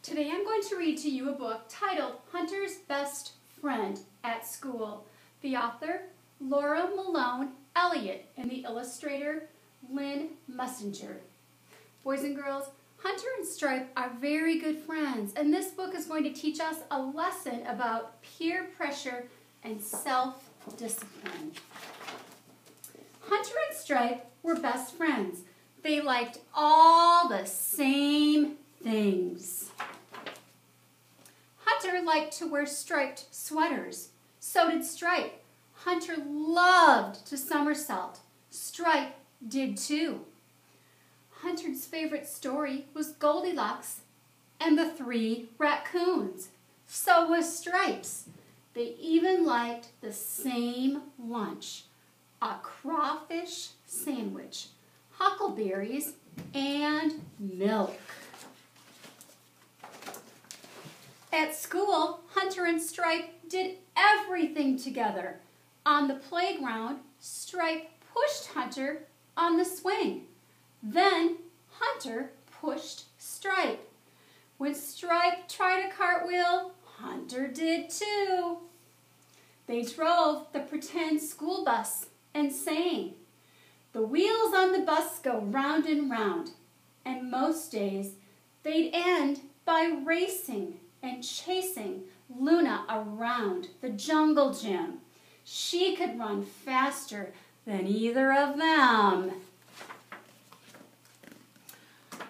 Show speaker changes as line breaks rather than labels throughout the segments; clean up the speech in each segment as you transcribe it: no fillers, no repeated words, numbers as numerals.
Today I'm going to read to you a book titled Hunter's Best Friend at School. The author, Laura Malone Elliott, and the illustrator, Lynn Messenger. Boys and girls, Hunter and Stripe are very good friends, and this book is going to teach us a lesson about peer pressure and self-discipline. Hunter and Stripe were best friends. They liked all the same things. Hunter liked to wear striped sweaters. So did Stripe. Hunter loved to somersault. Stripe did too. Hunter's favorite story was Goldilocks and the Three Raccoons. So was Stripe's. They even liked the same lunch, a crawfish sandwich, huckleberries, and milk. At school, Hunter and Stripe did everything together. On the playground, Stripe pushed Hunter on the swing. Then Hunter pushed Stripe. When Stripe tried a cartwheel, Hunter did too. They drove the pretend school bus and sang. The wheels on the bus go round and round, and most days they'd end by racing and chasing Luna around the jungle gym. She could run faster than either of them.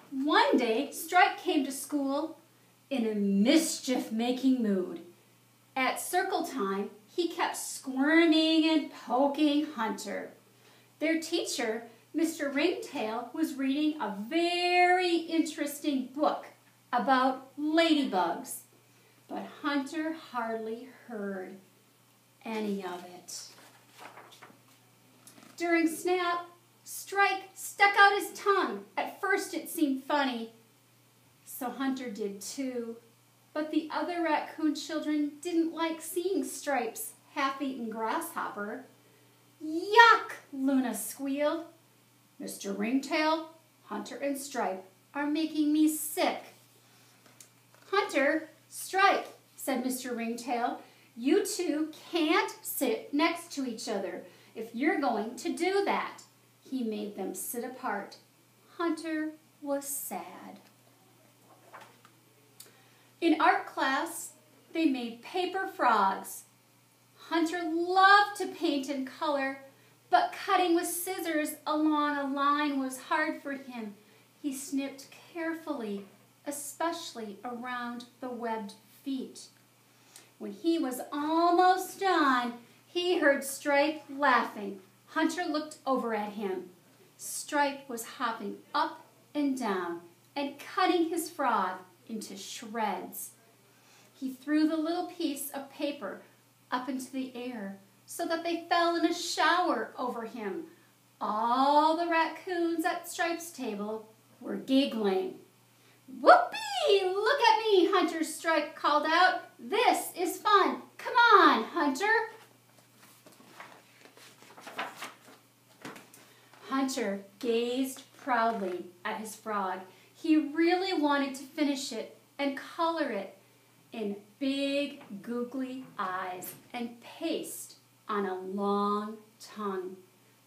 One day, Stripe came to school in a mischief-making mood. At circle time, he kept squirming and poking Hunter. Their teacher, Mr. Ringtail, was reading a very interesting book about ladybugs, but Hunter hardly heard any of it. During snap, Stripe stuck out his tongue. At first it seemed funny, so Hunter did too. But the other raccoon children didn't like seeing Stripe's half-eaten grasshopper. Yuck, Luna squealed. Mr. Ringtail, Hunter and Stripe are making me sick. Hunter, Stripe, said Mr. Ringtail, you two can't sit next to each other if you're going to do that. He made them sit apart. Hunter was sad. In art class, they made paper frogs. Hunter loved to paint and color, but cutting with scissors along a line was hard for him. He snipped carefully, especially around the webbed feet. When he was almost done, he heard Stripe laughing. Hunter looked over at him. Stripe was hopping up and down and cutting his frog into shreds. He threw the little piece of paper up into the air so that they fell in a shower over him. All the raccoons at Stripe's table were giggling. Whoopee! Look at me, Hunter, Stripe called out. This is fun. Come on, Hunter. Hunter gazed proudly at his frog. He really wanted to finish it and color it in big, googly eyes and paste on a long tongue.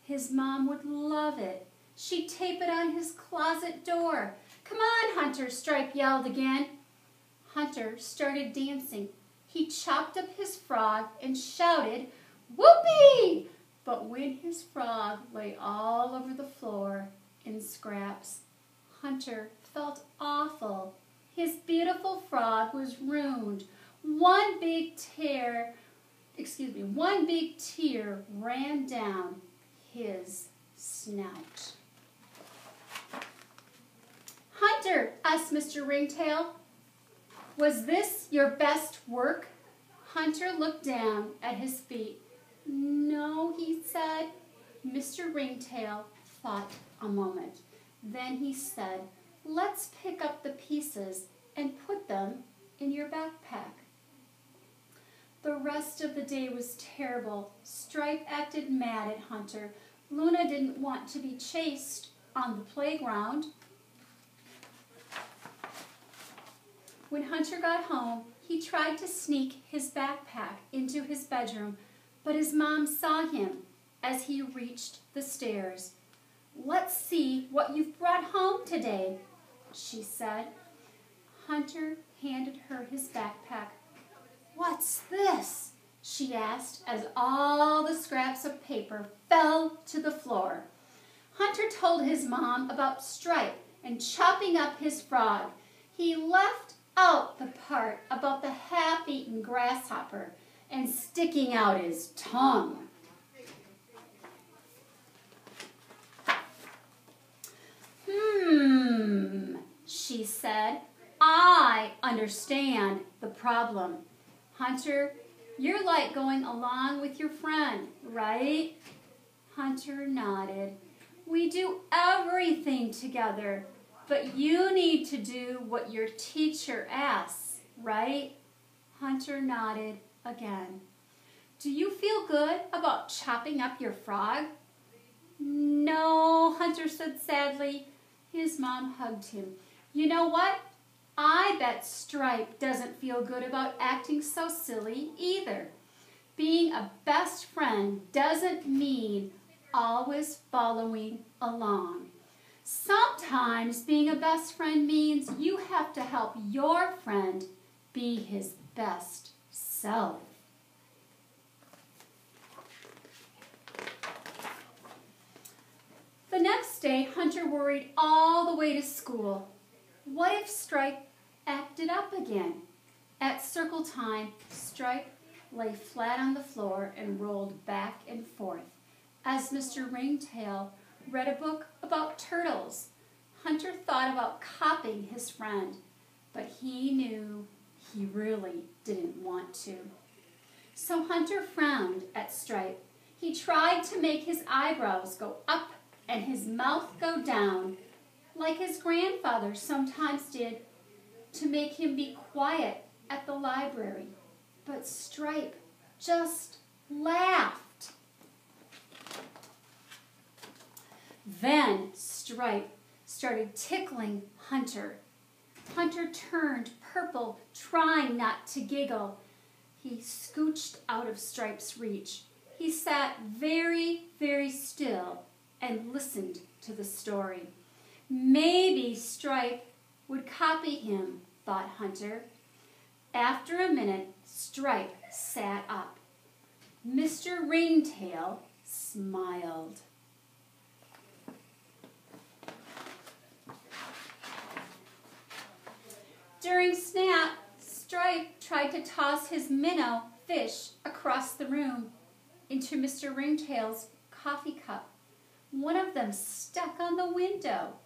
His mom would love it. She'd tape it on his closet door. Come on, Hunter, Stripe yelled again. Hunter started dancing. He chopped up his frog and shouted, whoopee! But when his frog lay all over the floor in scraps, Hunter felt awful. His beautiful frog was ruined. One big tear ran down his snout. Hunter, asked Mr. Ringtail, was this your best work? Hunter looked down at his feet. No, he said. Mr. Ringtail thought a moment. Then he said, let's pick up the pieces and put them in your backpack. The rest of the day was terrible. Stripe acted mad at Hunter. Luna didn't want to be chased on the playground. When Hunter got home, he tried to sneak his backpack into his bedroom, but his mom saw him as he reached the stairs. "Let's see what you've brought home today," she said. Hunter handed her his backpack. "What's this?" she asked as all the scraps of paper fell to the floor. Hunter told his mom about Stripe and chopping up his frog. He left out the part about the half-eaten grasshopper and sticking out his tongue. She said, "I understand the problem. Hunter, you're like going along with your friend, right?" Hunter nodded. "We do everything together, but you need to do what your teacher asks, right?" Hunter nodded again. "Do you feel good about chopping up your frog?" "No," Hunter said sadly. His mom hugged him. "You know what? I bet Stripe doesn't feel good about acting so silly either. Being a best friend doesn't mean always following along. Sometimes being a best friend means you have to help your friend be his best self." The next day, Hunter worried all the way to school. What if Stripe acted up again? At circle time, Stripe lay flat on the floor and rolled back and forth as Mr. Ringtail read a book about turtles. Hunter thought about copying his friend, but he knew he really didn't want to. So Hunter frowned at Stripe. He tried to make his eyebrows go up and his mouth go down, like his grandfather sometimes did, to make him be quiet at the library. But Stripe just laughed. Then Stripe started tickling Hunter. Hunter turned purple, trying not to giggle. He scooched out of Stripe's reach. He sat very, very still and listened to the story. Maybe Stripe would copy him, thought Hunter. After a minute, Stripe sat up. Mr. Ringtail smiled. During snap, Stripe tried to toss his minnow fish across the room into Mr. Ringtail's coffee cup. One of them stuck on the window.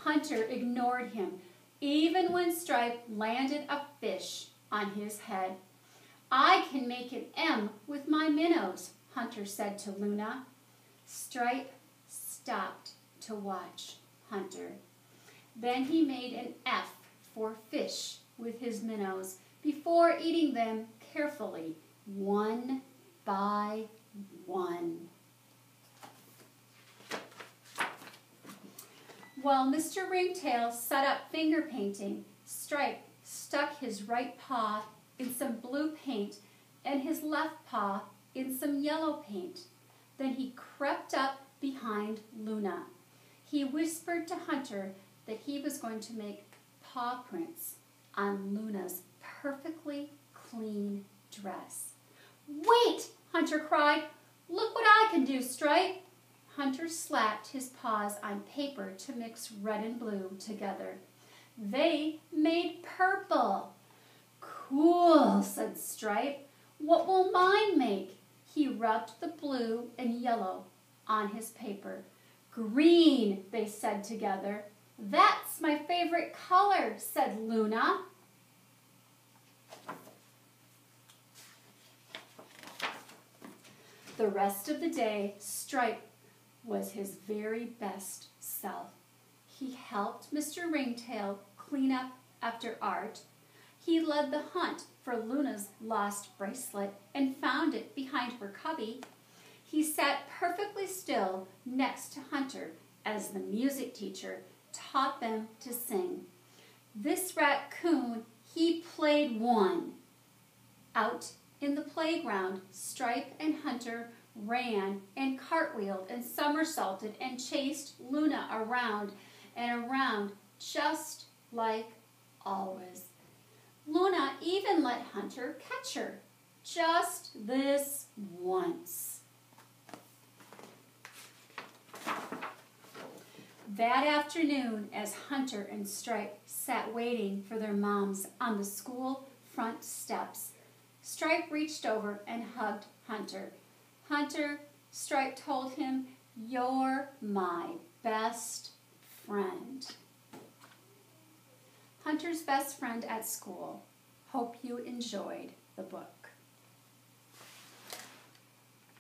Hunter ignored him, even when Stripe landed a fish on his head. "I can make an M with my minnows," Hunter said to Luna. Stripe stopped to watch Hunter. Then he made an F for fish with his minnows before eating them carefully, one by one. While Mr. Ringtail set up finger painting, Stripe stuck his right paw in some blue paint and his left paw in some yellow paint. Then he crept up behind Luna. He whispered to Hunter that he was going to make paw prints on Luna's perfectly clean dress. "Wait!" Hunter cried. "Look what I can do, Stripe!" Hunter slapped his paws on paper to mix red and blue together. They made purple. "Cool," said Stripe. "What will mine make?" He rubbed the blue and yellow on his paper. "Green," they said together. "That's my favorite color," said Luna. The rest of the day, Stripe was his very best self. He helped Mr. Ringtail clean up after Art. He led the hunt for Luna's lost bracelet and found it behind her cubby. He sat perfectly still next to Hunter as the music teacher taught them to sing. This raccoon, he played one. Out in the playground, Stripe and Hunter ran and cartwheeled and somersaulted and chased Luna around and around just like always. Luna even let Hunter catch her, just this once. That afternoon, as Hunter and Stripe sat waiting for their moms on the school front steps, Stripe reached over and hugged Hunter. Hunter, Stripe told him, "You're my best friend." Hunter's best friend at school. Hope you enjoyed the book.